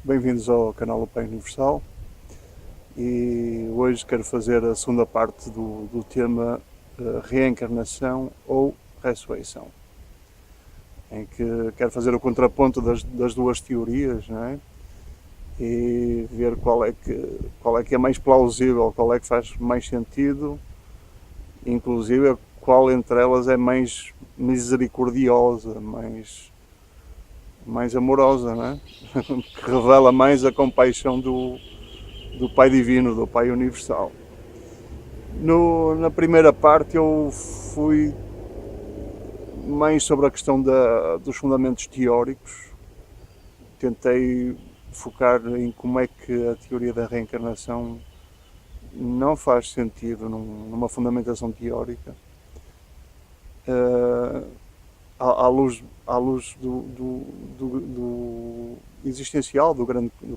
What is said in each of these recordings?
Bem-vindos ao canal do Pai Universal e hoje quero fazer a segunda parte do tema reencarnação ou ressurreição, em que quero fazer o contraponto das duas teorias, não é? E ver qual é que é mais plausível, qual é que faz mais sentido, inclusive qual entre elas é mais misericordiosa, mais amorosa, não é? Que revela mais a compaixão do Pai Divino, do Pai Universal. Na primeira parte eu fui mais sobre a questão dos fundamentos teóricos. Tentei focar em como é que a teoria da reencarnação não faz sentido numa fundamentação teórica, uh, à luz do existencial, do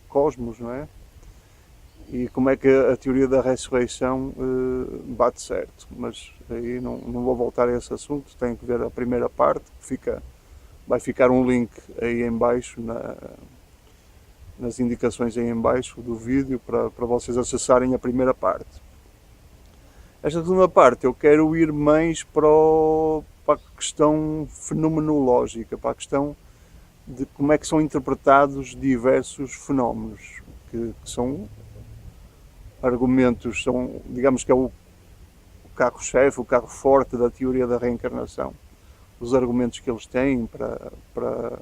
cosmos, não é? E como é que a teoria da ressurreição bate certo. Mas aí não vou voltar a esse assunto, tenho que ver a primeira parte, vai ficar um link aí em baixo, nas indicações aí em baixo do vídeo, para vocês acessarem a primeira parte. Esta segunda parte eu quero ir mais para a questão fenomenológica, para a questão de como é que são interpretados diversos fenómenos, que são argumentos, digamos que é o carro-chefe, o carro forte da teoria da reencarnação. Os argumentos que eles têm para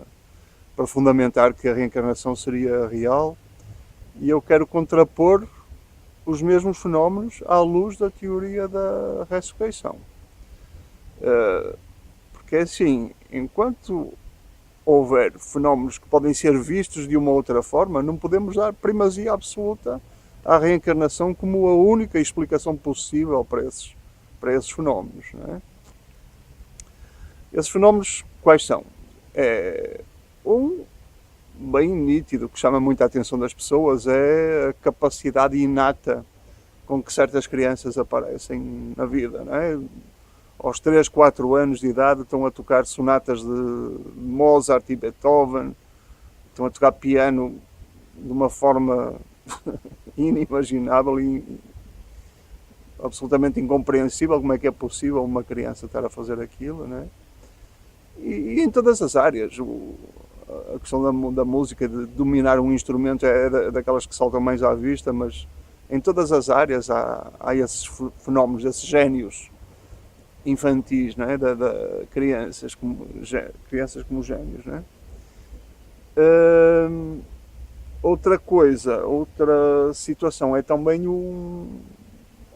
fundamentar que a reencarnação seria real, e eu quero contrapor os mesmos fenómenos à luz da teoria da ressurreição. Porque assim, enquanto houver fenómenos que podem ser vistos de uma outra forma, não podemos dar primazia absoluta à reencarnação como a única explicação possível para esses fenómenos. Não é? Esses fenómenos quais são? Um bem nítido, que chama muito a atenção das pessoas, é a capacidade inata com que certas crianças aparecem na vida. Não é? Aos 3, 4 anos de idade estão a tocar sonatas de Mozart e Beethoven, estão a tocar piano de uma forma inimaginável e absolutamente incompreensível. Como é que é possível uma criança estar a fazer aquilo, não é? E em todas as áreas. A questão da música, de dominar um instrumento, é daquelas que saltam mais à vista, mas em todas as áreas há esses fenómenos, esses génios infantis, não é? Crianças como génios. Não é? Outra situação é também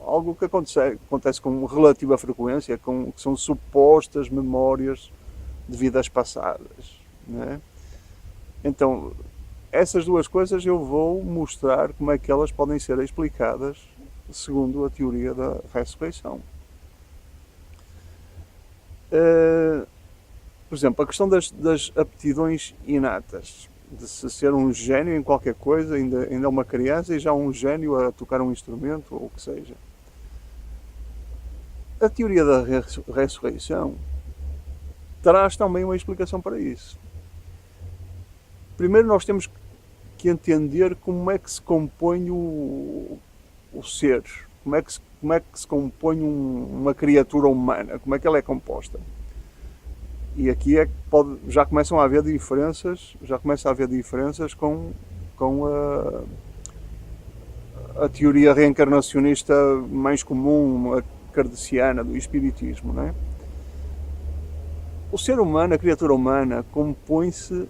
algo que acontece com relativa frequência, que são supostas memórias de vidas passadas. Não é? Então, essas duas coisas eu vou mostrar como é que elas podem ser explicadas segundo a teoria da ressurreição. Por exemplo, a questão das aptidões inatas, de se ser um gênio em qualquer coisa, ainda é uma criança e já um gênio a tocar um instrumento ou o que seja. A teoria da ressurreição traz também uma explicação para isso. Primeiro nós temos que entender como é que se compõe o ser, como é que se compõe uma criatura humana, como é que ela é composta. E aqui é que já começam a haver diferenças, com a teoria reencarnacionista mais comum, a kardeciana, do espiritismo. Não é? O ser humano, a criatura humana, compõe-se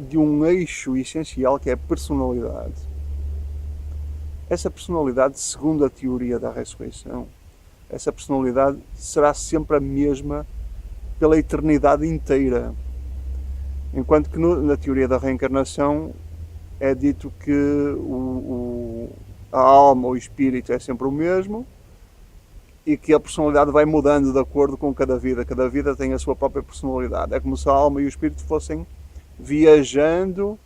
de um eixo essencial que é a personalidade. Essa personalidade, segundo a teoria da ressurreição, essa personalidade será sempre a mesma pela eternidade inteira. Enquanto que na teoria da reencarnação é dito que a alma, o espírito, é sempre o mesmo e que a personalidade vai mudando de acordo com cada vida. Cada vida tem a sua própria personalidade. É como se a alma e o espírito fossem viajando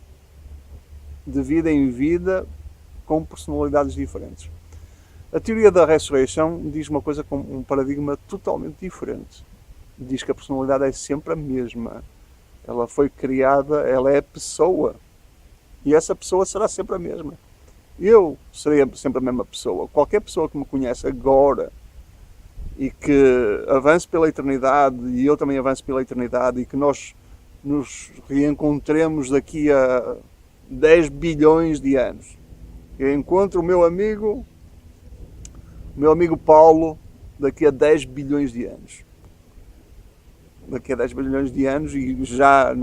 de vida em vida com personalidades diferentes. A teoria da ressurreição diz uma coisa com um paradigma totalmente diferente. Diz que a personalidade é sempre a mesma. Ela foi criada, ela é pessoa. E essa pessoa será sempre a mesma. Eu serei sempre a mesma pessoa. Qualquer pessoa que me conhece agora e que avance pela eternidade, e eu também avance pela eternidade, e que nós nos reencontremos daqui a 10 bilhões de anos. Eu encontro o meu amigo Paulo daqui a 10 bilhões de anos. Daqui a 10 bilhões de anos, e já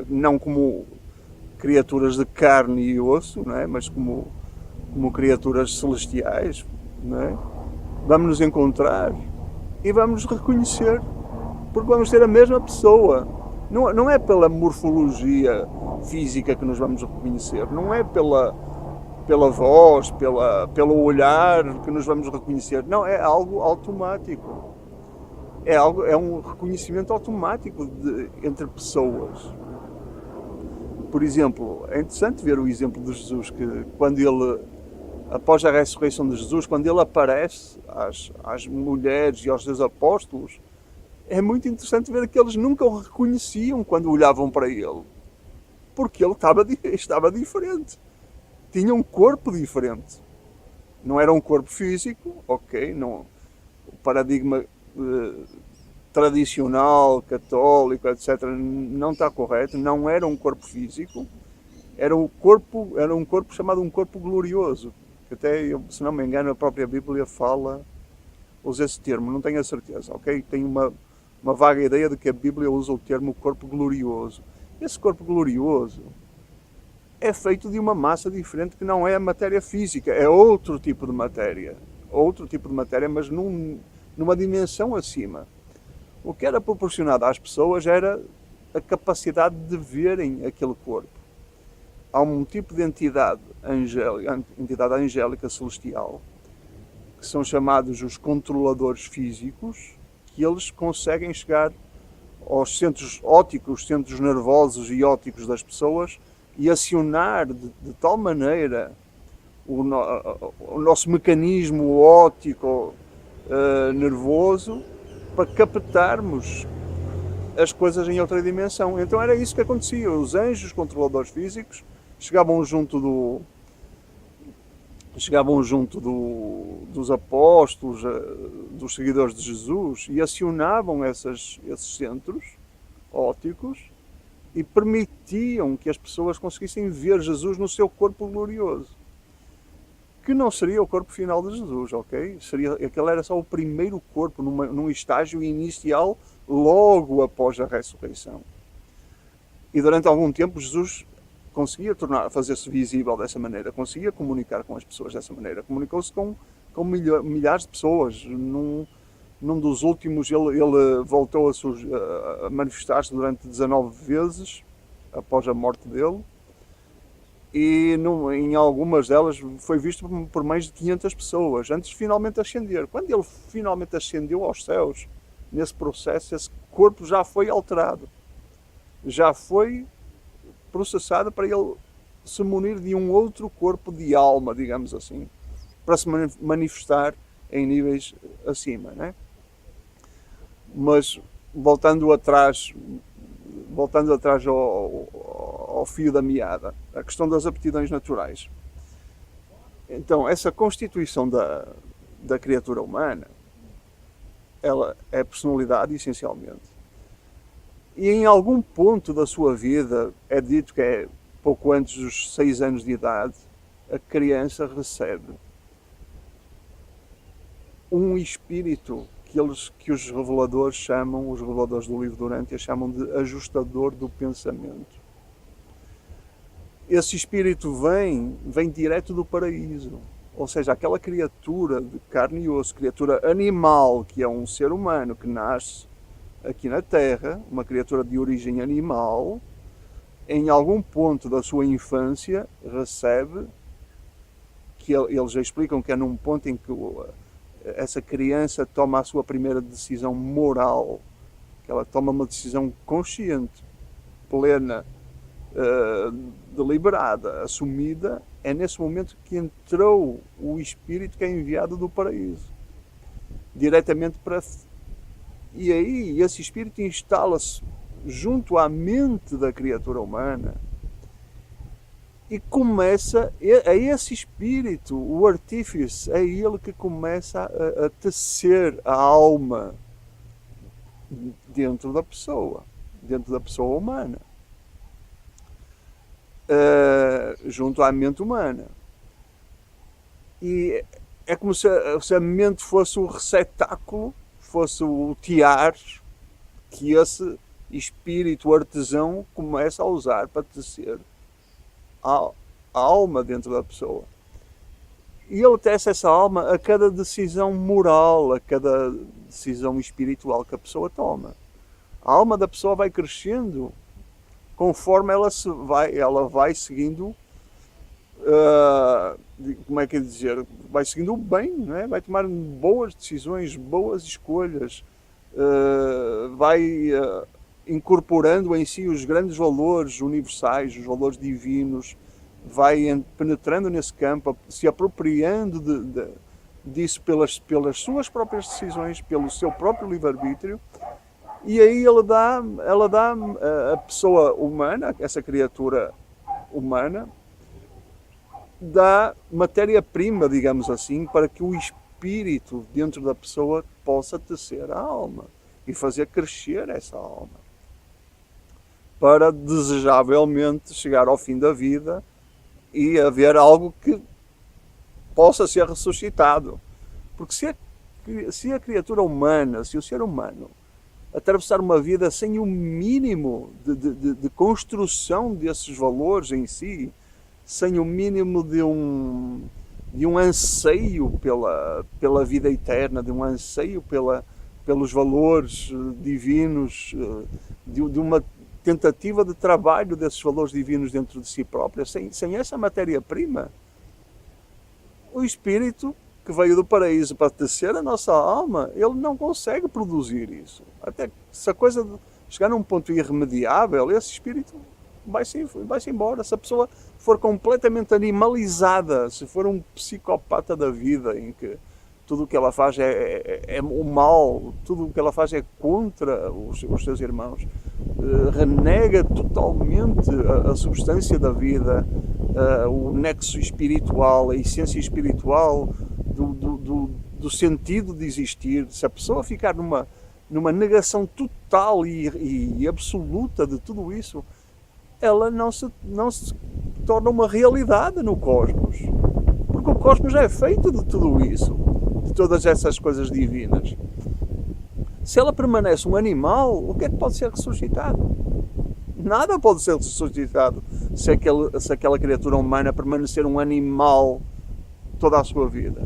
não como criaturas de carne e osso, não é? Mas como criaturas celestiais, não é? Vamos nos encontrar e vamos nos reconhecer, porque vamos ser a mesma pessoa. Não é pela morfologia física que nos vamos reconhecer, não é pela voz, pelo olhar que nos vamos reconhecer. Não, é algo automático. É um reconhecimento automático entre pessoas. Por exemplo, é interessante ver o exemplo de Jesus, que quando ele, após a ressurreição de Jesus, quando ele aparece às mulheres e aos seus apóstolos, é muito interessante ver que eles nunca o reconheciam quando olhavam para ele, porque ele estava diferente. Tinha um corpo diferente. Não era um corpo físico, ok, não, o paradigma tradicional, católico, etc., não está correto, não era um corpo físico, era um corpo chamado um corpo glorioso, que até, se não me engano, a própria Bíblia usa esse termo, não tenho a certeza, ok? Tenho uma vaga ideia de que a Bíblia usa o termo corpo glorioso. Esse corpo glorioso é feito de uma massa diferente, que não é a matéria física, é outro tipo de matéria, mas numa dimensão acima. O que era proporcionado às pessoas era a capacidade de verem aquele corpo. Há um tipo de entidade angélica celestial, que são chamados os controladores físicos, que eles conseguem chegar aos centros ópticos, centros nervosos e ópticos das pessoas, e acionar de tal maneira o nosso mecanismo óptico nervoso, para captarmos as coisas em outra dimensão. Então era isso que acontecia. Os anjos controladores físicos chegavam junto dos apóstolos, dos seguidores de Jesus, e acionavam esses centros ópticos e permitiam que as pessoas conseguissem ver Jesus no seu corpo glorioso, que não seria o corpo final de Jesus, ok? Aquele era só o primeiro corpo, num estágio inicial, logo após a ressurreição. E durante algum tempo Jesus conseguia fazer-se visível dessa maneira, conseguia comunicar com as pessoas dessa maneira. Comunicou-se com milhares de pessoas. Num dos últimos, ele voltou a manifestar-se durante 19 vezes, após a morte dele. E em algumas delas foi visto por mais de 500 pessoas, antes de finalmente ascender. Quando ele finalmente ascendeu aos céus, nesse processo, esse corpo já foi alterado, já foi processado para ele se munir de um outro corpo de alma, digamos assim, para se manifestar em níveis acima, né? Mas voltando atrás ao fio da meada, a questão das aptidões naturais. Então, essa constituição da criatura humana, ela é personalidade, essencialmente. E em algum ponto da sua vida, é dito que é pouco antes dos 6 anos de idade, a criança recebe um espírito que os reveladores do livro de Urântia chamam de ajustador do pensamento. Esse espírito vem direto do paraíso, ou seja, aquela criatura de carne e osso, criatura animal, que é um ser humano que nasce aqui na Terra, uma criatura de origem animal, em algum ponto da sua infância recebe, que eles já explicam que é num ponto em que essa criança toma a sua primeira decisão moral, que ela toma uma decisão consciente, plena, deliberada, assumida. É nesse momento que entrou o espírito que é enviado do paraíso, diretamente para... E aí esse espírito instala-se junto à mente da criatura humana E começa, é esse espírito, o artífice, é ele que começa a tecer a alma dentro da pessoa humana, junto à mente humana. E é como se a mente fosse o receptáculo, fosse o tiar que esse espírito artesão começa a usar para tecer a alma dentro da pessoa. E ele tece essa alma a cada decisão moral, a cada decisão espiritual que a pessoa toma. A alma da pessoa vai crescendo conforme ela vai seguindo, como é que é dizer, vai seguindo o bem, não é? Vai tomar boas decisões, boas escolhas, vai incorporando em si os grandes valores universais, os valores divinos, vai penetrando nesse campo, se apropriando disso pelas suas próprias decisões, pelo seu próprio livre-arbítrio, e aí ela dá a pessoa humana, essa criatura humana, dá matéria-prima, digamos assim, para que o espírito dentro da pessoa possa tecer a alma e fazer crescer essa alma, para desejavelmente chegar ao fim da vida e haver algo que possa ser ressuscitado. Porque se a criatura humana, se o ser humano atravessar uma vida sem o mínimo de construção desses valores em si, sem o mínimo de um anseio pela vida eterna, de um anseio pelos valores divinos, de uma tentativa de trabalho desses valores divinos dentro de si própria, sem essa matéria-prima, o espírito que veio do paraíso para tecer a nossa alma, ele não consegue produzir isso. Até que se a coisa chegar num ponto irremediável, esse espírito vai-se embora. Se a pessoa for completamente animalizada, se for um psicopata da vida, em que tudo o que ela faz é o mal, tudo o que ela faz é contra os seus irmãos, renega totalmente a substância da vida, o nexo espiritual, a essência espiritual do sentido de existir. Se a pessoa ficar numa negação total e absoluta de tudo isso, ela não se torna uma realidade no cosmos. Porque o cosmos é feito de tudo isso, de todas essas coisas divinas. Se ela permanece um animal, o que é que pode ser ressuscitado? Nada pode ser ressuscitado se aquela criatura humana permanecer um animal toda a sua vida.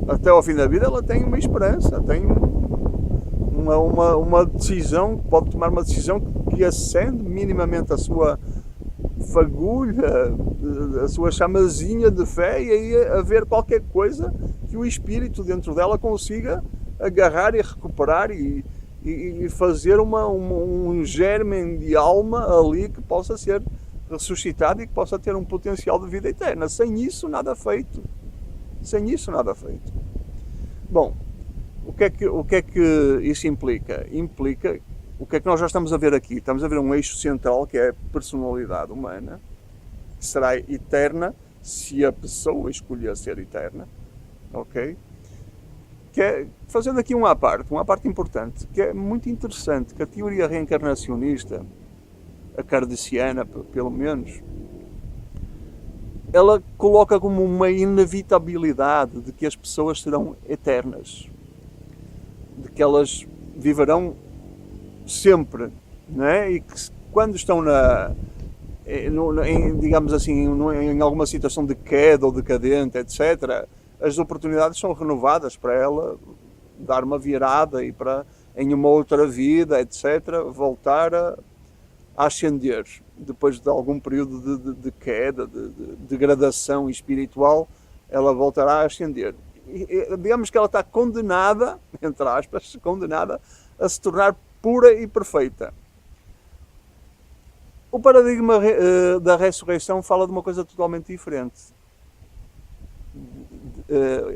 Até ao fim da vida ela tem uma esperança, tem uma decisão, pode tomar uma decisão que acende minimamente a sua fagulha, a sua chamazinha de fé, e aí haver qualquer coisa que o espírito dentro dela consiga agarrar e recuperar e fazer um germen de alma ali que possa ser ressuscitado e que possa ter um potencial de vida eterna. Sem isso, nada feito. Bom, o que é que isso implica? Implica o que é que nós já estamos a ver aqui. Estamos a ver um eixo central, que é a personalidade humana, que será eterna se a pessoa escolher ser eterna, ok? Que é, fazendo aqui uma parte importante, que é muito interessante, que a teoria reencarnacionista, a kardeciana pelo menos, ela coloca como uma inevitabilidade de que as pessoas serão eternas, de que elas viverão sempre, não é? E que quando estão digamos assim, em alguma situação de queda ou decadente, etc., as oportunidades são renovadas para ela dar uma virada e para, em uma outra vida, etc., voltar a ascender. Depois de algum período de queda, de degradação espiritual, ela voltará a ascender. E, digamos que ela está condenada, entre aspas, condenada a se tornar pura e perfeita. O paradigma da ressurreição fala de uma coisa totalmente diferente.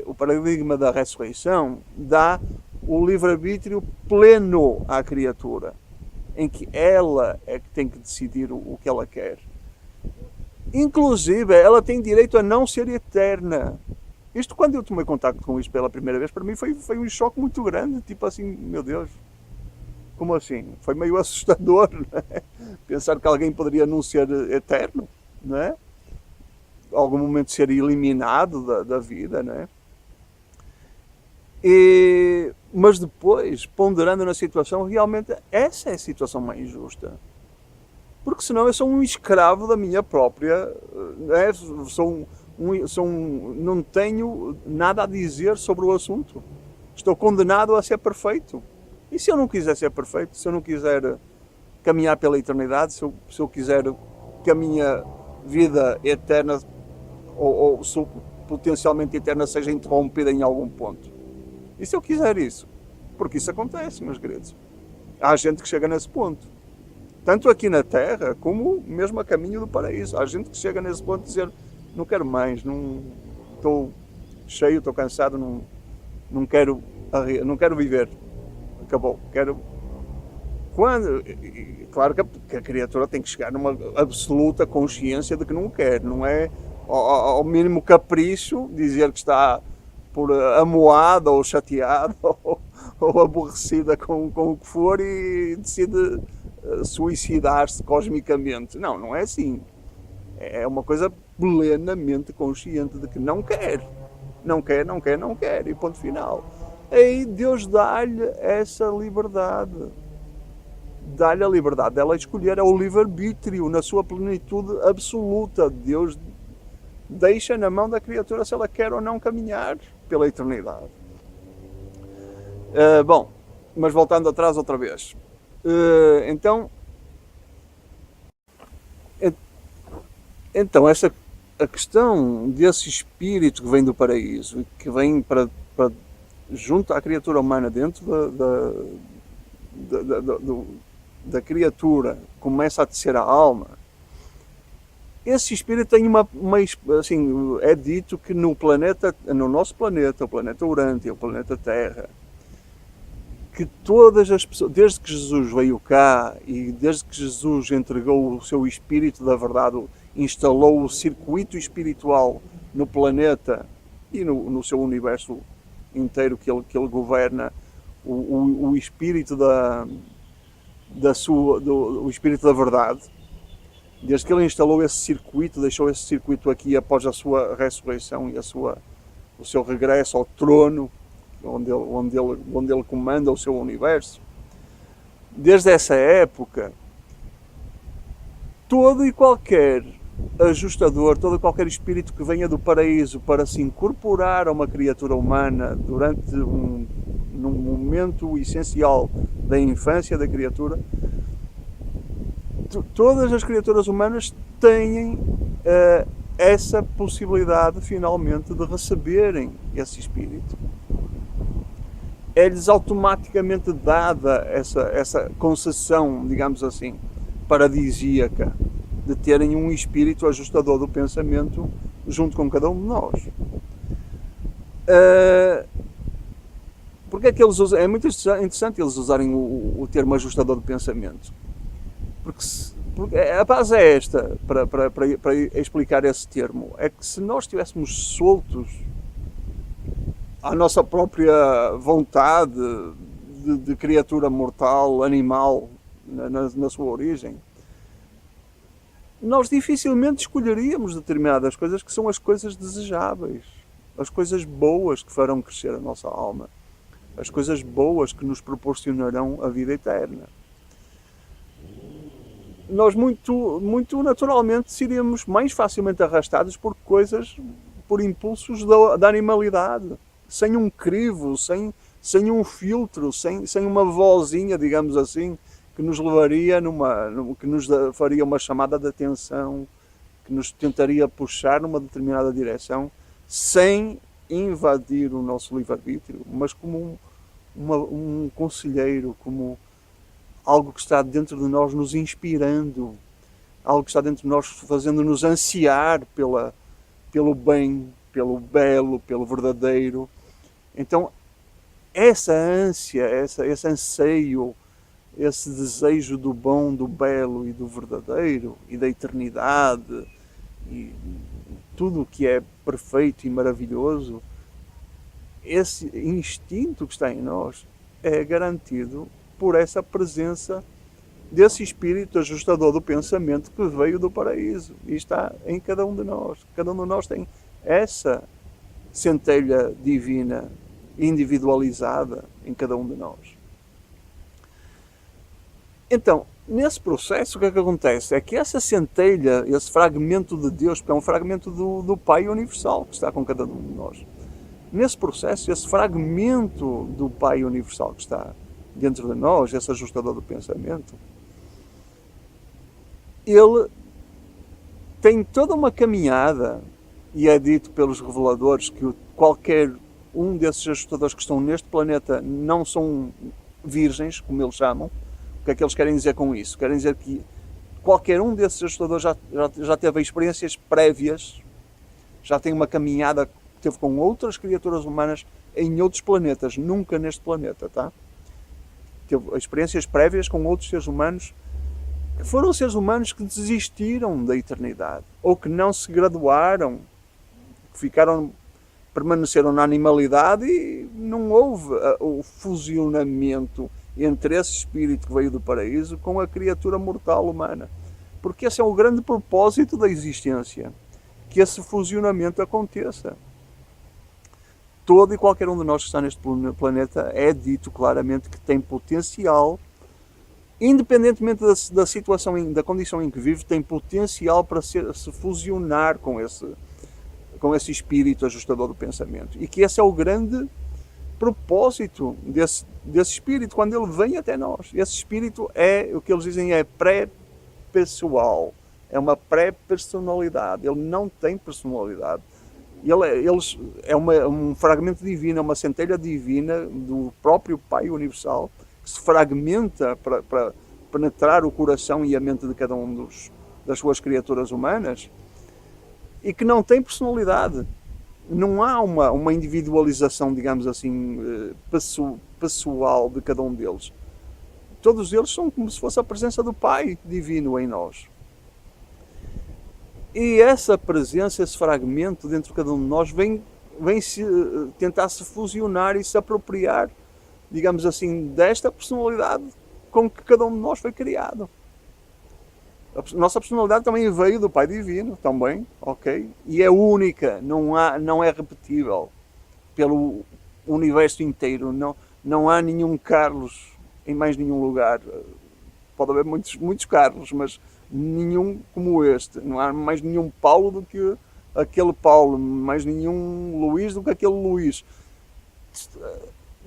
O paradigma da ressurreição dá o livre-arbítrio pleno à criatura, em que ela é que tem que decidir o que ela quer. Inclusive, ela tem direito a não ser eterna. Isto, quando eu tomei contato com isto pela primeira vez, para mim foi um choque muito grande. Tipo assim, meu Deus, como assim? Foi meio assustador, não é? Pensar que alguém poderia não ser eterno, não é? Algum momento ser eliminado da vida, não é? Mas depois, ponderando na situação, realmente essa é a situação mais justa. Porque senão eu sou um escravo da minha própria. É, não tenho nada a dizer sobre o assunto. Estou condenado a ser perfeito. E se eu não quiser ser perfeito, se eu não quiser caminhar pela eternidade, se eu quiser que a minha vida eterna ou potencialmente eterna seja interrompida em algum ponto? E se eu quiser isso? Porque isso acontece, meus queridos. Há gente que chega nesse ponto. Tanto aqui na Terra, como mesmo a caminho do paraíso. Há gente que chega nesse ponto de dizer, não quero mais, não estou cheio, estou cansado, não quero, não quero viver. Acabou. Quero. Quando, claro que a criatura tem que chegar numa absoluta consciência de que não quer, não é ao mínimo capricho dizer que está por amoada ou chateada ou aborrecida com o que for e decide suicidar-se cosmicamente. Não, não é assim. É uma coisa plenamente consciente de que não quer. Não quer, não quer, não quer. E ponto final. Aí Deus dá-lhe essa liberdade. Dá-lhe a liberdade dela escolher, é o livre-arbítrio na sua plenitude absoluta. Deus deixa na mão da criatura se ela quer ou não caminhar pela eternidade. Bom, mas voltando atrás outra vez. Então, essa a questão desse espírito que vem do paraíso e que vem para junto à criatura humana dentro da criatura, começa a tecer a alma. Esse espírito tem assim, é dito que no nosso planeta, o planeta Urântia, o planeta Terra, que todas as pessoas, desde que Jesus veio cá e desde que Jesus entregou o seu espírito da verdade, instalou o circuito espiritual no planeta e no seu universo inteiro que ele governa, o espírito o espírito da verdade, desde que ele instalou esse circuito, deixou esse circuito aqui após a sua ressurreição e o seu regresso ao trono, onde ele comanda o seu universo, desde essa época, todo e qualquer ajustador, todo e qualquer espírito que venha do paraíso para se incorporar a uma criatura humana durante num momento essencial da infância da criatura, todas as criaturas humanas têm essa possibilidade finalmente de receberem esse espírito. É-lhes automaticamente dada essa concessão, digamos assim, paradisíaca, de terem um espírito ajustador do pensamento junto com cada um de nós. Porque é que eles usam? É muito interessante eles usarem o termo ajustador do pensamento. Porque a base é esta, para explicar esse termo, é que se nós estivéssemos soltos à nossa própria vontade de criatura mortal, animal, na sua origem, nós dificilmente escolheríamos determinadas coisas que são as coisas desejáveis, as coisas boas que farão crescer a nossa alma, as coisas boas que nos proporcionarão a vida eterna. Nós muito naturalmente seríamos mais facilmente arrastados por coisas, por impulsos da animalidade, sem um crivo, sem um filtro, sem uma vozinha, digamos assim, que nos levaria que nos faria uma chamada de atenção, que nos tentaria puxar numa determinada direção, sem invadir o nosso livre-arbítrio, mas como um conselheiro, como algo que está dentro de nós nos inspirando, algo que está dentro de nós fazendo-nos ansiar pelo bem, pelo belo, pelo verdadeiro. Então, essa ânsia, esse anseio, esse desejo do bom, do belo e do verdadeiro e da eternidade e tudo o que é perfeito e maravilhoso, esse instinto que está em nós é garantido por essa presença desse espírito ajustador do pensamento que veio do paraíso e está em cada um de nós. Cada um de nós tem essa centelha divina individualizada em cada um de nós. Então, nesse processo, o que é que acontece? É que essa centelha, esse fragmento de Deus, é um fragmento do Pai Universal que está com cada um de nós. Nesse processo, esse fragmento do Pai Universal que está dentro de nós, esse ajustador do pensamento, ele tem toda uma caminhada, e é dito pelos reveladores que qualquer um desses ajustadores que estão neste planeta não são virgens, como eles chamam. O que é que eles querem dizer com isso? Querem dizer que qualquer um desses ajustadores já teve experiências prévias, já tem uma caminhada que teve com outras criaturas humanas em outros planetas, nunca neste planeta, tá? Teve experiências prévias com outros seres humanos que foram seres humanos que desistiram da eternidade, ou que não se graduaram, que permaneceram na animalidade e não houve o fusionamento entre esse espírito que veio do paraíso com a criatura mortal humana. Porque esse é o grande propósito da existência, que esse fusionamento aconteça. Todo e qualquer um de nós que está neste planeta é dito claramente que tem potencial, independentemente da situação, da condição em que vive, tem potencial para se fusionar com esse espírito ajustador do pensamento. E que esse é o grande propósito desse espírito quando ele vem até nós. Esse espírito é, o que eles dizem, é pré-pessoal, é uma pré-personalidade, ele não tem personalidade. Ele é um fragmento divino, é uma centelha divina do próprio Pai Universal, que se fragmenta para penetrar o coração e a mente de cada um das suas criaturas humanas, e que não tem personalidade. Não há uma individualização, digamos assim, pessoal de cada um deles. Todos eles são como se fosse a presença do Pai Divino em nós. E essa presença, esse fragmento dentro de cada um de nós vem tentar se fusionar e se apropriar, digamos assim, desta personalidade com que cada um de nós foi criado. A nossa personalidade também veio do Pai Divino, também, ok? E é única, não é repetível pelo universo inteiro. Não há nenhum Carlos em mais nenhum lugar. Pode haver muitos Carlos, mas nenhum como este. Não há mais nenhum Paulo do que aquele Paulo, mais nenhum Luís do que aquele Luís.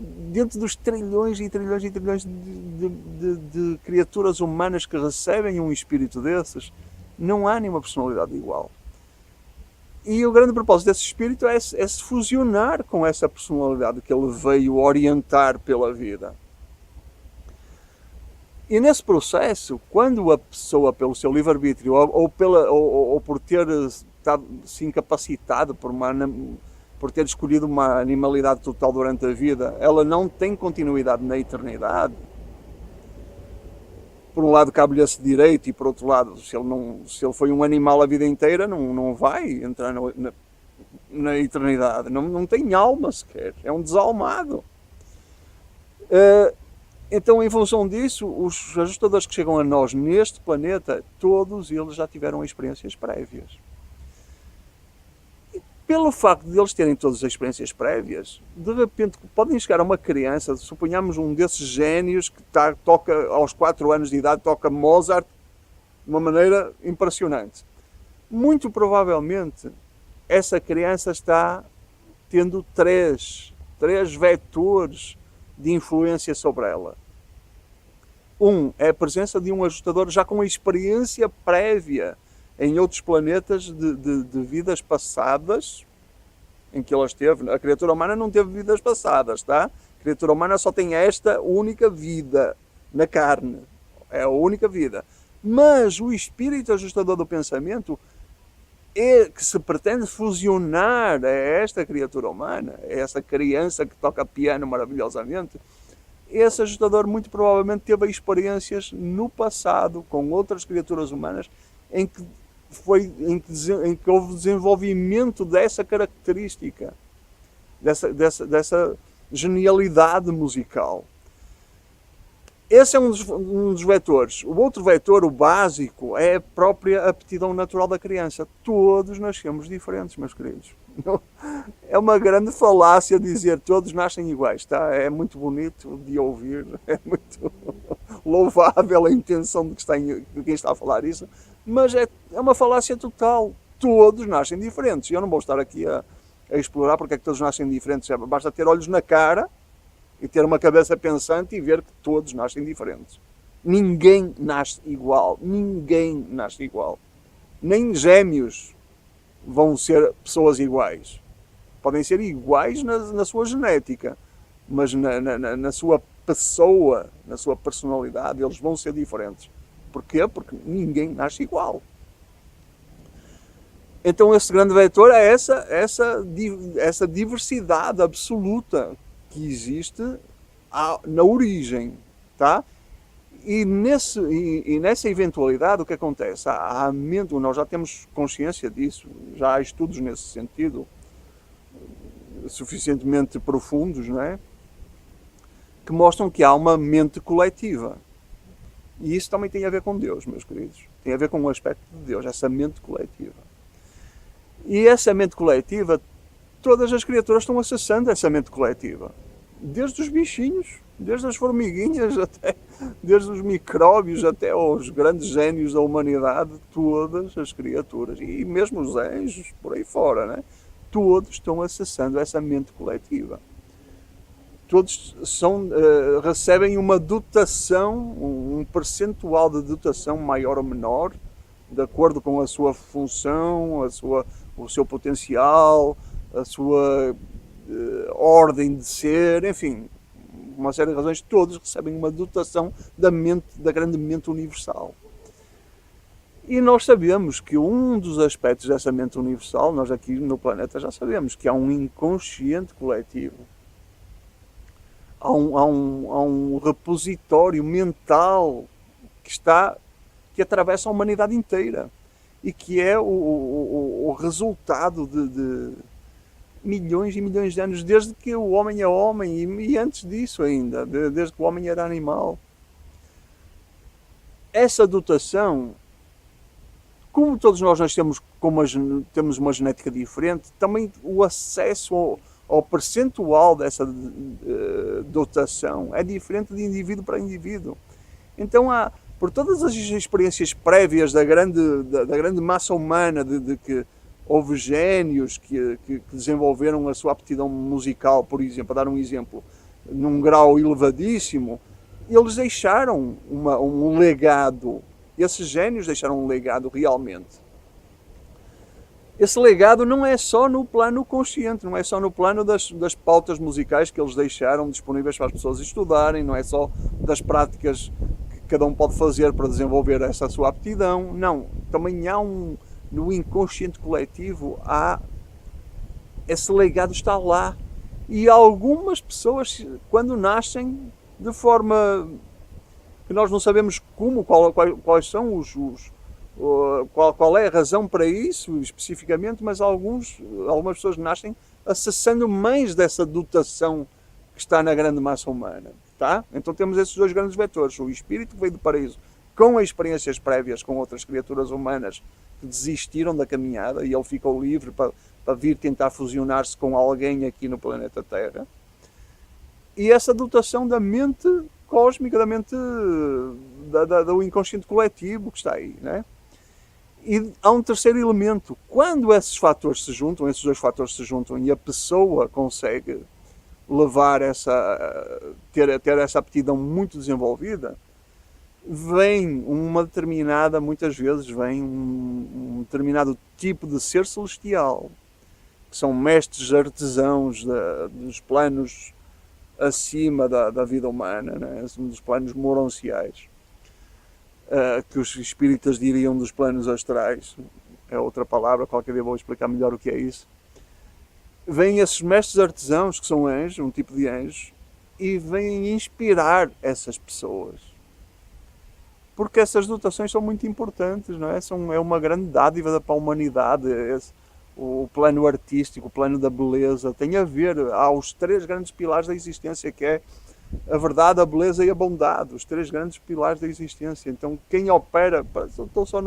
Dentro dos trilhões e trilhões e trilhões de criaturas humanas que recebem um espírito desses, não há nenhuma personalidade igual. E o grande propósito desse espírito é se fusionar com essa personalidade que ele veio orientar pela vida. E nesse processo, quando a pessoa, pelo seu livre-arbítrio, ou por ter estado se incapacitado por ter escolhido uma animalidade total durante a vida, ela não tem continuidade na eternidade. Por um lado cabe-lhe esse direito, e por outro lado, se ele foi um animal a vida inteira, não vai entrar na eternidade. Não tem alma sequer, é um desalmado. Então, em função disso, os ajustadores que chegam a nós neste planeta, todos eles já tiveram experiências prévias. Pelo facto de eles terem todas as experiências prévias, de repente podem chegar a uma criança, suponhamos um desses génios que toca aos 4 anos de idade, toca Mozart de uma maneira impressionante. Muito provavelmente essa criança está tendo três vetores de influência sobre ela. Um é a presença de um ajustador já com experiência prévia em outros planetas de vidas passadas em que ela esteve. A criatura humana não teve vidas passadas, tá? A criatura humana só tem esta única vida na carne. É a única vida. Mas o espírito ajustador do pensamento é que se pretende fusionar a esta criatura humana, a essa criança que toca piano maravilhosamente. Esse ajustador muito provavelmente teve experiências no passado com outras criaturas humanas em que em que houve desenvolvimento dessa característica, dessa genialidade musical. Esse é um dos vetores. O outro vetor, o básico, é a própria aptidão natural da criança. Todos nascemos diferentes, meus queridos. É uma grande falácia dizer todos nascem iguais, tá? É muito bonito de ouvir, é muito louvável a intenção de quem está a falar isso, mas é uma falácia total. Todos nascem diferentes. Eu não vou estar aqui a explorar porque é que todos nascem diferentes. Basta ter olhos na cara e ter uma cabeça pensante e ver que todos nascem diferentes. Ninguém nasce igual. Ninguém nasce igual. Nem gêmeos vão ser pessoas iguais. Podem ser iguais na sua genética, mas na sua pessoa, na sua personalidade, eles vão ser diferentes. Porquê? Porque ninguém nasce igual. Então esse grande vetor é essa diversidade absoluta que existe na origem, tá? E nessa eventualidade o que acontece? Nós já temos consciência disso, já há estudos nesse sentido, suficientemente profundos, não é? Que mostram que há uma mente coletiva. E isso também tem a ver com Deus, meus queridos. Tem a ver com o aspecto de Deus, essa mente coletiva. E essa mente coletiva, todas as criaturas estão acessando essa mente coletiva. Desde os bichinhos, desde as formiguinhas, desde os micróbios até aos grandes génios da humanidade, todas as criaturas, e mesmo os anjos, por aí fora, né? Todos estão acessando essa mente coletiva. Todos recebem uma dotação, um percentual de dotação maior ou menor, de acordo com a sua função, o seu potencial, a sua ordem de ser, enfim, uma série de razões. Todos recebem uma dotação da grande mente universal. E nós sabemos que um dos aspectos dessa mente universal, nós aqui no planeta já sabemos que há um inconsciente coletivo. Há um repositório mental que atravessa a humanidade inteira e que é o resultado de milhões e milhões de anos, desde que o homem é homem e antes disso ainda, desde que o homem era animal. Essa dotação, como todos nós nascemos temos uma genética diferente, também o acesso ao percentual dessa dotação é diferente de indivíduo para indivíduo. Então, por todas as experiências prévias da grande massa humana, de que houve génios que desenvolveram a sua aptidão musical, por exemplo, para dar um exemplo, num grau elevadíssimo, eles deixaram um legado. Esses génios deixaram um legado realmente. Esse legado não é só no plano consciente, não é só no plano das pautas musicais que eles deixaram disponíveis para as pessoas estudarem, não é só das práticas que cada um pode fazer para desenvolver essa sua aptidão. Não, também há no inconsciente coletivo, esse legado está lá. E algumas pessoas, quando nascem, de forma que nós não sabemos quais são qual é a razão para isso especificamente, mas algumas pessoas nascem acessando mais dessa dotação que está na grande massa humana, tá? Então temos esses dois grandes vetores, o espírito que veio do paraíso com experiências prévias com outras criaturas humanas que desistiram da caminhada e ele ficou livre para vir tentar fusionar-se com alguém aqui no planeta Terra, e essa dotação da mente cósmica, da mente do inconsciente coletivo que está aí, né? E há um terceiro elemento. Quando esses fatores se juntam, esses dois fatores se juntam e a pessoa consegue levar ter essa aptidão muito desenvolvida, vem muitas vezes vem um determinado tipo de ser celestial, que são mestres artesãos dos planos acima da vida humana, né? Dos planos moronciais. Que os espíritas diriam dos planos astrais, é outra palavra, qualquer dia vou explicar melhor o que é isso. Vêm esses mestres artesãos, que são anjos, um tipo de anjos, e vêm inspirar essas pessoas. porque essas dotações são muito importantes, não é? É uma grande dádiva para a humanidade. O plano artístico, o plano da beleza, tem a ver, há os três grandes pilares da existência, que é a verdade, a beleza e a bondade, os três grandes pilares da existência. Então, quem opera, estou só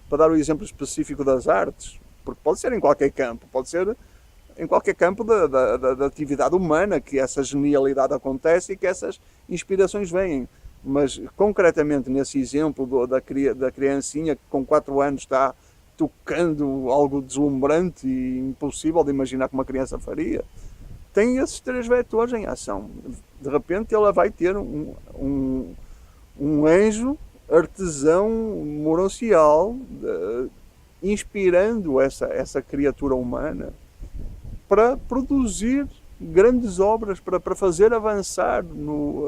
para dar o exemplo específico das artes, porque pode ser em qualquer campo, pode ser em qualquer campo da atividade humana que essa genialidade acontece e que essas inspirações vêm. Mas, concretamente, nesse exemplo da criancinha que com 4 anos está tocando algo deslumbrante e impossível de imaginar que uma criança faria, tem esses três vetores em ação. De repente ela vai ter um anjo artesão moroncial inspirando essa criatura humana para produzir grandes obras, para fazer avançar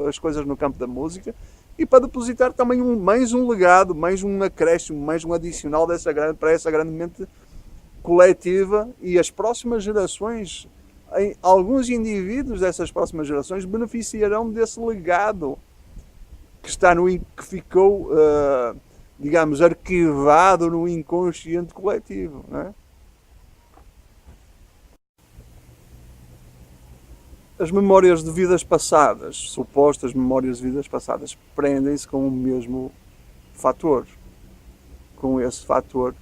as coisas no campo da música e para depositar também mais um legado, mais um acréscimo, mais um adicional para essa grande mente coletiva, e as próximas gerações, alguns indivíduos dessas próximas gerações beneficiarão desse legado que ficou, digamos, arquivado no inconsciente coletivo, não é? As memórias de vidas passadas, supostas memórias de vidas passadas, prendem-se com o mesmo fator, com esse fator,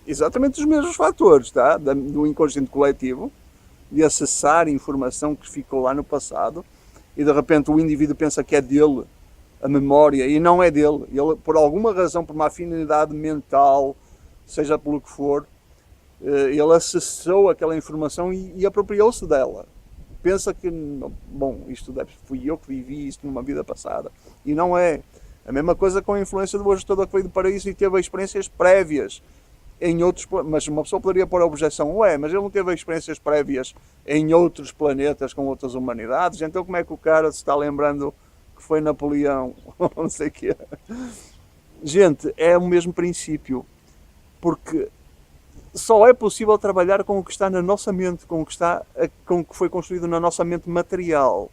exatamente os mesmos fatores, tá? Do inconsciente coletivo, de acessar informação que ficou lá no passado, e de repente o indivíduo pensa que é dele a memória, e não é dele. Ele, por alguma razão, por uma afinidade mental, seja pelo que for, ele acessou aquela informação e apropriou-se dela. Pensa que, bom, fui eu que vivi isto numa vida passada. E não é. A mesma coisa com a influência do ajustador que veio do paraíso e teve experiências prévias em outros... Mas uma pessoa poderia pôr a objeção, mas ele não teve experiências prévias em outros planetas com outras humanidades, então como é que o cara se está lembrando que foi Napoleão? Não sei o quê. Gente, é o mesmo princípio. Porque só é possível trabalhar com o que está na nossa mente, com o que foi construído na nossa mente material.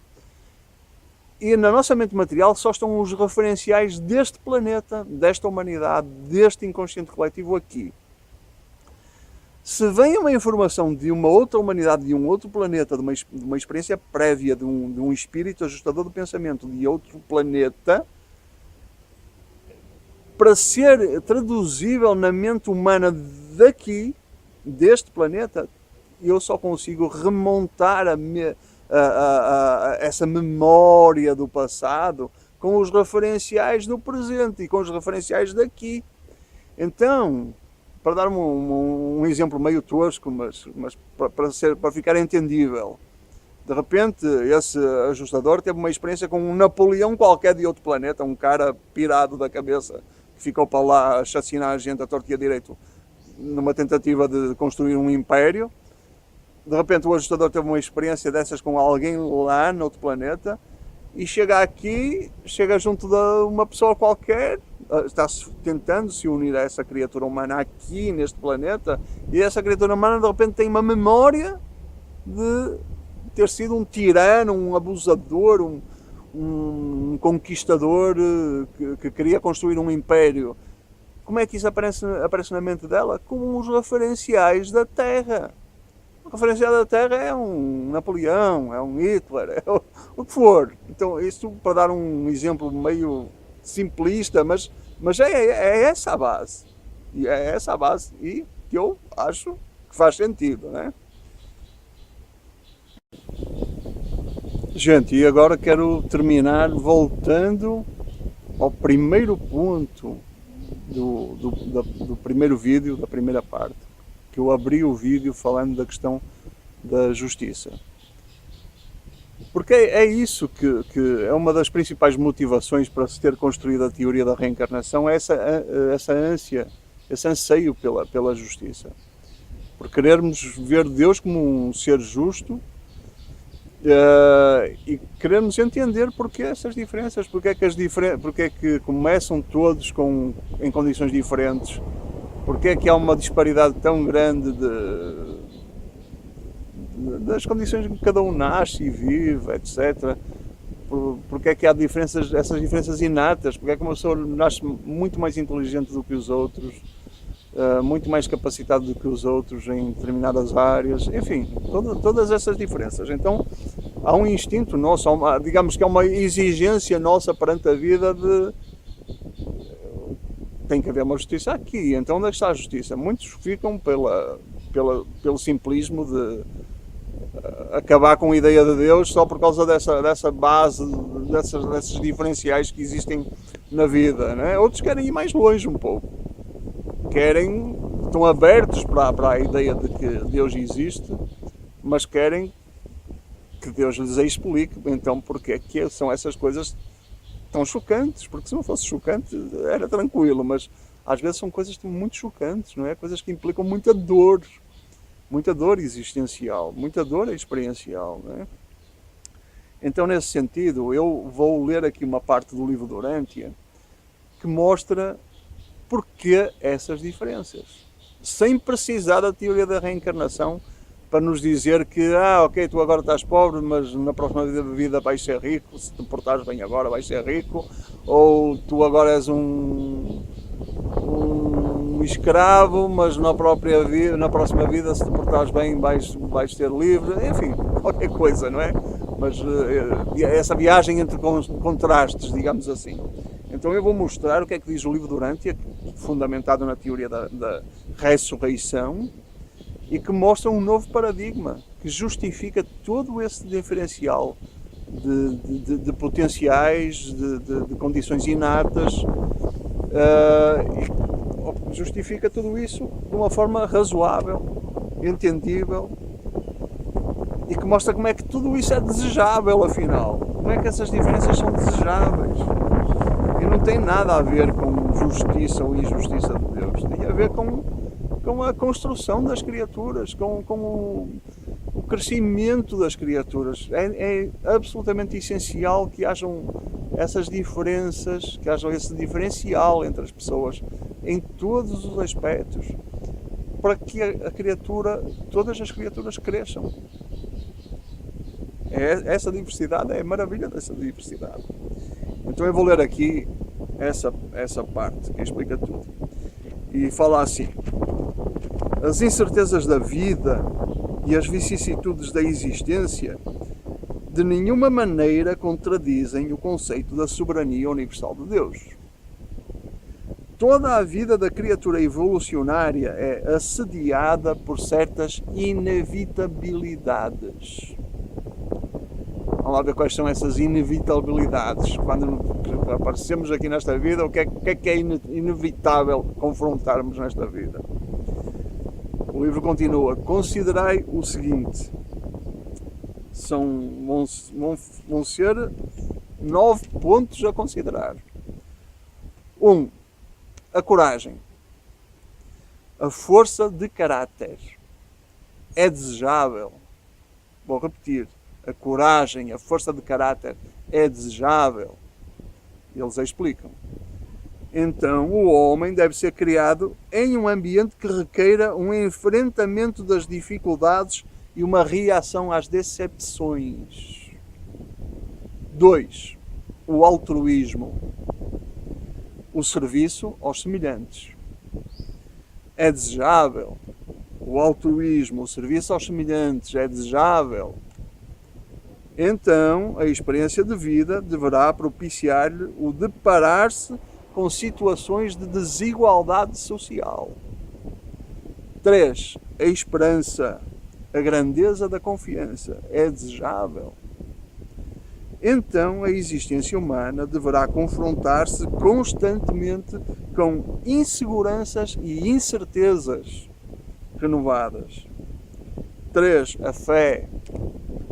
E na nossa mente material só estão os referenciais deste planeta, desta humanidade, deste inconsciente coletivo aqui. Se vem uma informação de uma outra humanidade, de um outro planeta, de uma experiência prévia, de um espírito ajustador do pensamento de outro planeta, para ser traduzível na mente humana daqui, deste planeta, eu só consigo remontar essa memória do passado com os referenciais do presente e com os referenciais daqui. Então, para dar um exemplo meio tosco, mas para ficar entendível, de repente esse ajustador teve uma experiência com um Napoleão qualquer de outro planeta, um cara pirado da cabeça, que ficou para lá a chacinar a gente a torto e a direito numa tentativa de construir um império. De repente o ajustador teve uma experiência dessas com alguém lá no outro planeta e chega junto de uma pessoa qualquer, está tentando se unir a essa criatura humana aqui neste planeta, e essa criatura humana de repente tem uma memória de ter sido um tirano, um abusador, um conquistador que queria construir um império. Como é que isso aparece na mente dela? Com os referenciais da Terra. O referencial da Terra é um Napoleão, é um Hitler, é o que for. Então, isto para dar um exemplo meio simplista, mas é essa a base. E é essa a base e que eu acho que faz sentido, né? Gente, e agora quero terminar voltando ao primeiro ponto do primeiro vídeo, da primeira parte, que eu abri o vídeo falando da questão da justiça. Porque é isso que é uma das principais motivações para se ter construído a teoria da reencarnação, é essa ânsia, esse anseio pela justiça. Por querermos ver Deus como um ser justo, e queremos entender porque essas diferenças, porque é que começam todos em condições diferentes, porque é que há uma disparidade tão grande das condições em que cada um nasce e vive, etc. porque é que há diferenças, essas diferenças inatas, porque é que uma pessoa nasce muito mais inteligente do que os outros, muito mais capacitado do que os outros em determinadas áreas, enfim, todas essas diferenças. Então há um instinto nosso, digamos que é uma exigência nossa perante a vida de tem que haver uma justiça aqui. Então onde é que está a justiça? Muitos ficam pelo simplismo de acabar com a ideia de Deus só por causa dessa base, desses diferenciais que existem na vida, né? Outros querem ir mais longe um pouco, estão abertos para a ideia de que Deus existe, mas querem que Deus lhes explique então porque é que são essas coisas tão chocantes, porque se não fosse chocante era tranquilo, mas às vezes são coisas muito chocantes, não é? Coisas que implicam muita dor existencial, muita dor experiencial, não é? Então, nesse sentido, eu vou ler aqui uma parte do livro de Orântia que mostra porque essas diferenças, sem precisar da teoria da reencarnação para nos dizer que, ok, tu agora estás pobre, mas na próxima vida vais ser rico, se te portares bem agora vais ser rico, ou tu agora és um escravo, mas na próxima vida, se te portares bem, vais ser livre, enfim, qualquer coisa, não é? Mas essa viagem entre contrastes, digamos assim. Então eu vou mostrar o que é que diz o livro de Orântia, fundamentado na teoria da ressurreição, e que mostra um novo paradigma, que justifica todo esse diferencial de potenciais, de condições inatas, justifica tudo isso de uma forma razoável, entendível, e que mostra como é que tudo isso é desejável, afinal. Como é que essas diferenças são desejáveis. E não tem nada a ver com justiça ou injustiça de Deus. Tem a ver com a construção das criaturas, com o crescimento das criaturas. É absolutamente essencial que hajam essas diferenças, que haja esse diferencial entre as pessoas em todos os aspectos, para que todas as criaturas cresçam. Essa diversidade é a maravilha dessa diversidade. Então eu vou ler aqui essa parte que explica tudo. E fala assim: as incertezas da vida e as vicissitudes da existência de nenhuma maneira contradizem o conceito da soberania universal de Deus. Toda a vida da criatura evolucionária é assediada por certas inevitabilidades. Vamos lá ver quais são essas inevitabilidades. Quando aparecemos aqui nesta vida, o que é inevitável confrontarmos nesta vida? O livro continua: considerai o seguinte. Vão ser 9 pontos a considerar. 1. A coragem. A força de caráter. É desejável. Vou repetir. A coragem, a força de caráter é desejável. Eles explicam. Então, o homem deve ser criado em um ambiente que requeira um enfrentamento das dificuldades e uma reação às decepções. 2. O altruísmo. O serviço aos semelhantes. É desejável. O altruísmo, o serviço aos semelhantes é desejável. Então, a experiência de vida deverá propiciar-lhe o deparar-se com situações de desigualdade social. 3. A esperança, a grandeza da confiança é desejável. Então, a existência humana deverá confrontar-se constantemente com inseguranças e incertezas renovadas. 3. A fé,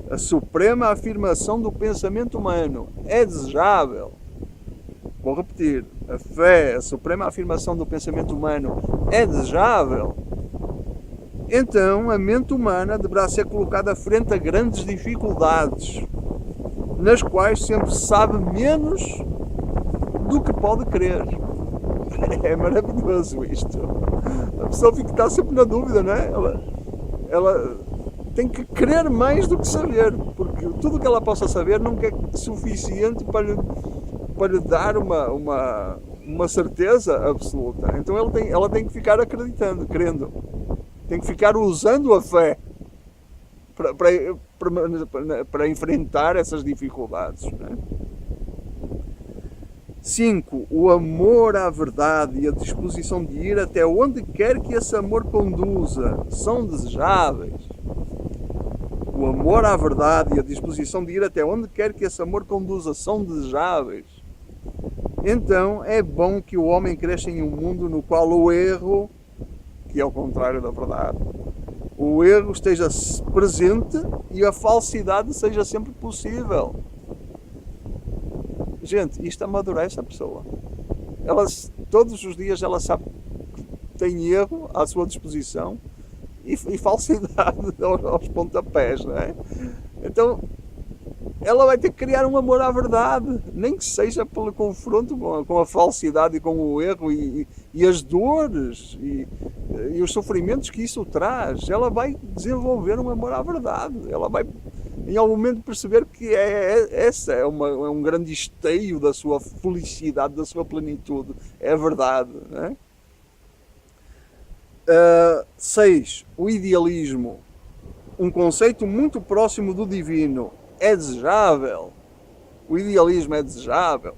a suprema afirmação do pensamento humano é desejável. Vou repetir. A fé, a suprema afirmação do pensamento humano é desejável. Então, a mente humana deverá ser colocada frente a grandes dificuldades, nas quais sempre sabe menos do que pode crer. É maravilhoso isto. A pessoa está sempre na dúvida, não é? Ela tem que crer mais do que saber, porque tudo o que ela possa saber nunca é suficiente para lhe dar uma certeza absoluta. Então ela tem que ficar acreditando, crendo. Tem que ficar usando a fé para enfrentar essas dificuldades. Né? 5. O amor à verdade e a disposição de ir até onde quer que esse amor conduza são desejáveis. O amor à verdade e a disposição de ir até onde quer que esse amor conduza são desejáveis. Então é bom que o homem cresça em um mundo no qual o erro, que é o contrário da verdade, o erro esteja presente e a falsidade seja sempre possível. Gente, isto amadurece a pessoa. Todos os dias ela sabe que tem erro à sua disposição e falsidade aos pontapés, não é? Então, ela vai ter que criar um amor à verdade, nem que seja pelo confronto com a falsidade e com o erro e as dores e os sofrimentos que isso traz. Ela vai desenvolver um amor à verdade. Ela vai, em algum momento, perceber que essa é um grande esteio da sua felicidade, da sua plenitude. É a verdade, não é? 6. O idealismo. Um conceito muito próximo do divino. É desejável. O idealismo é desejável.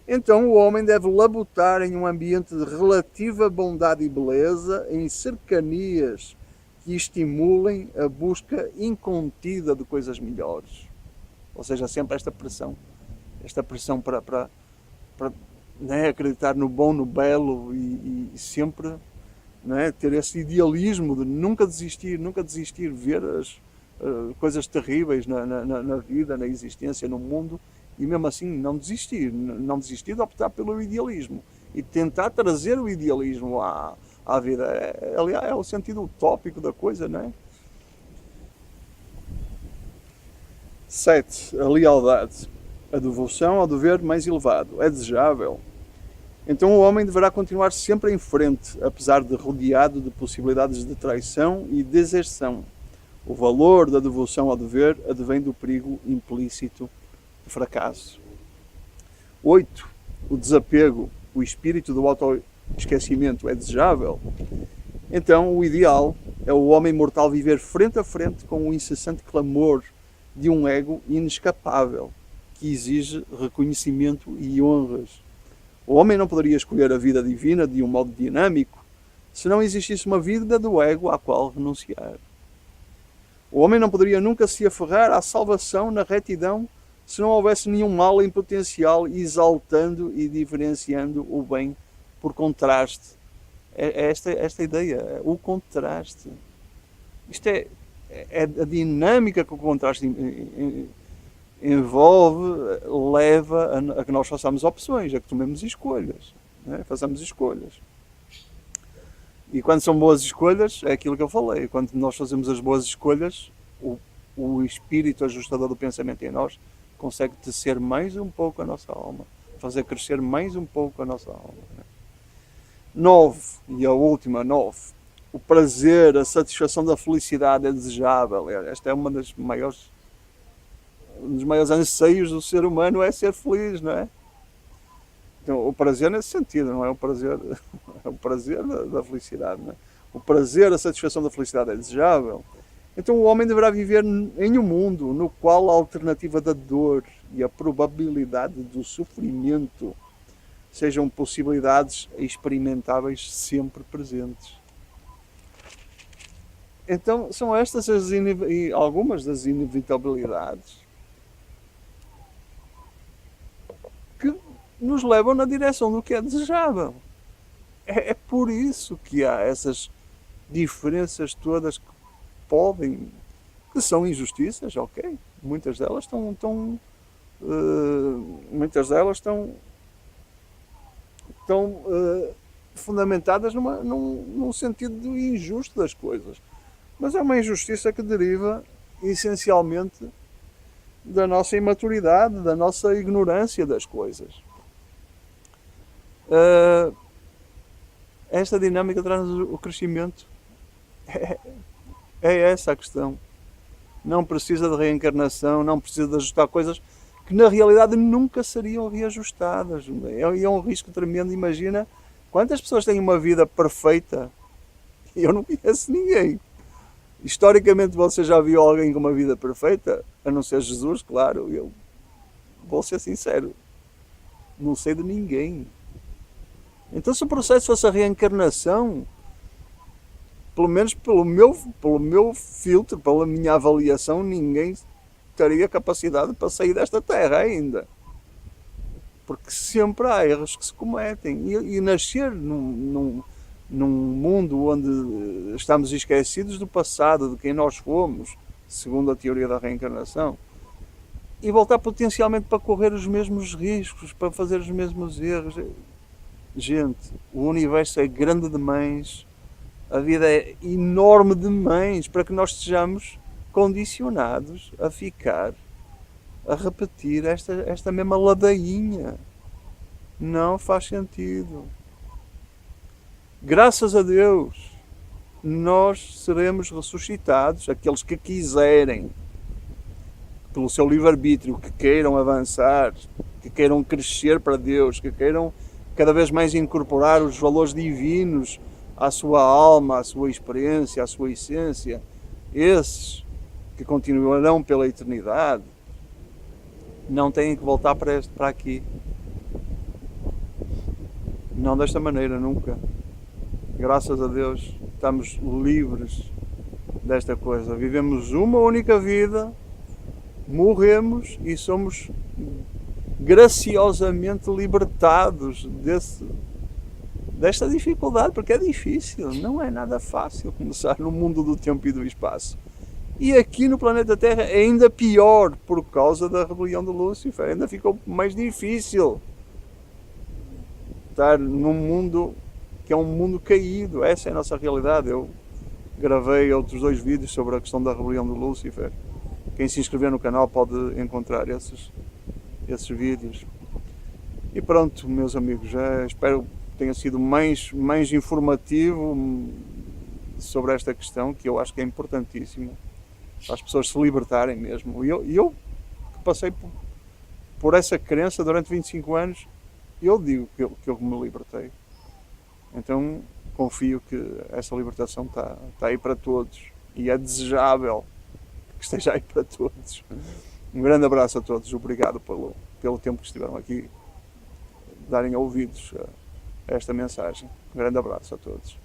Então o homem deve labutar em um ambiente de relativa bondade e beleza, em cercanias que estimulem a busca incontida de coisas melhores. Ou seja, sempre esta pressão para né, acreditar no bom, no belo e sempre, né, ter esse idealismo de nunca desistir, ver as coisas terríveis na vida, na existência, no mundo, e mesmo assim não desistir de optar pelo idealismo e tentar trazer o idealismo à vida. Aliás, é o sentido utópico da coisa, não é? 7. A lealdade. A devoção ao dever mais elevado. É desejável. Então o homem deverá continuar sempre em frente, apesar de rodeado de possibilidades de traição e deserção. O valor da devoção ao dever advém do perigo implícito de fracasso. 8. O desapego, o espírito do autoesquecimento é desejável. Então o ideal é o homem mortal viver frente a frente com o incessante clamor de um ego inescapável, que exige reconhecimento e honras. O homem não poderia escolher a vida divina de um modo dinâmico se não existisse uma vida do ego à qual renunciar. O homem não poderia nunca se aferrar à salvação na retidão se não houvesse nenhum mal em potencial exaltando e diferenciando o bem por contraste. É esta ideia, o contraste. Isto é a dinâmica que o contraste envolve, leva a que nós façamos opções, a que tomemos escolhas. Né? Façamos escolhas. E quando são boas escolhas, é aquilo que eu falei. Quando nós fazemos as boas escolhas, o espírito ajustador do pensamento em nós consegue tecer mais um pouco a nossa alma, fazer crescer mais um pouco a nossa alma. 9, e a última, 9. O prazer, a satisfação da felicidade é desejável. Esta é um dos maiores anseios do ser humano, é ser feliz, não é? Então, o prazer nesse sentido, não é o prazer, é o prazer da felicidade, não é? O prazer, a satisfação da felicidade é desejável. Então o homem deverá viver em um mundo no qual a alternativa da dor e a probabilidade do sofrimento sejam possibilidades experimentáveis sempre presentes. Então são estas algumas das inevitabilidades que nos levam na direção do que é desejável. É por isso que há essas diferenças todas que são injustiças, ok. Muitas delas estão fundamentadas num sentido injusto das coisas. Mas é uma injustiça que deriva essencialmente da nossa imaturidade, da nossa ignorância das coisas. Esta dinâmica traz o crescimento. É essa a questão. não precisa de reencarnação, não precisa de ajustar coisas que na realidade nunca seriam reajustadas. É um risco tremendo. Imagina quantas pessoas têm uma vida perfeita. Eu não conheço ninguém. Historicamente, você já viu alguém com uma vida perfeita? A não ser Jesus, claro. Eu vou ser sincero, não sei de ninguém. Então, se o processo fosse a reencarnação, pelo menos pelo meu filtro, pela minha avaliação, ninguém teria capacidade para sair desta terra ainda. Porque sempre há erros que se cometem. E nascer num mundo onde estamos esquecidos do passado, de quem nós fomos, segundo a teoria da reencarnação, e voltar potencialmente para correr os mesmos riscos, para fazer os mesmos erros. Gente, o universo é grande demais, a vida é enorme demais para que nós estejamos condicionados a ficar a repetir esta mesma ladainha. Não faz sentido. Graças a Deus, nós seremos ressuscitados, aqueles que quiserem, pelo seu livre-arbítrio, que queiram avançar, que queiram crescer para Deus, que queiram cada vez mais incorporar os valores divinos à sua alma, à sua experiência, à sua essência, esses que continuarão pela eternidade, não têm que voltar para aqui. Não desta maneira, nunca. Graças a Deus, estamos livres desta coisa. Vivemos uma única vida, morremos e somos graciosamente libertados desta dificuldade, porque é difícil, não é nada fácil começar no mundo do tempo e do espaço. E aqui no planeta Terra é ainda pior, por causa da rebelião de Lúcifer, ainda ficou mais difícil estar num mundo que é um mundo caído. Essa é a nossa realidade. Eu gravei outros 2 vídeos sobre a questão da rebelião de Lúcifer. Quem se inscrever no canal pode encontrar esses vídeos. E pronto, meus amigos, espero que tenha sido mais informativo sobre esta questão, que eu acho que é importantíssima, para as pessoas se libertarem mesmo. E eu que passei por essa crença durante 25 anos, eu digo que eu me libertei. Então confio que essa libertação está aí para todos, e é desejável que esteja aí para todos. Um grande abraço a todos, obrigado pelo tempo que estiveram aqui, darem ouvidos a esta mensagem. Um grande abraço a todos.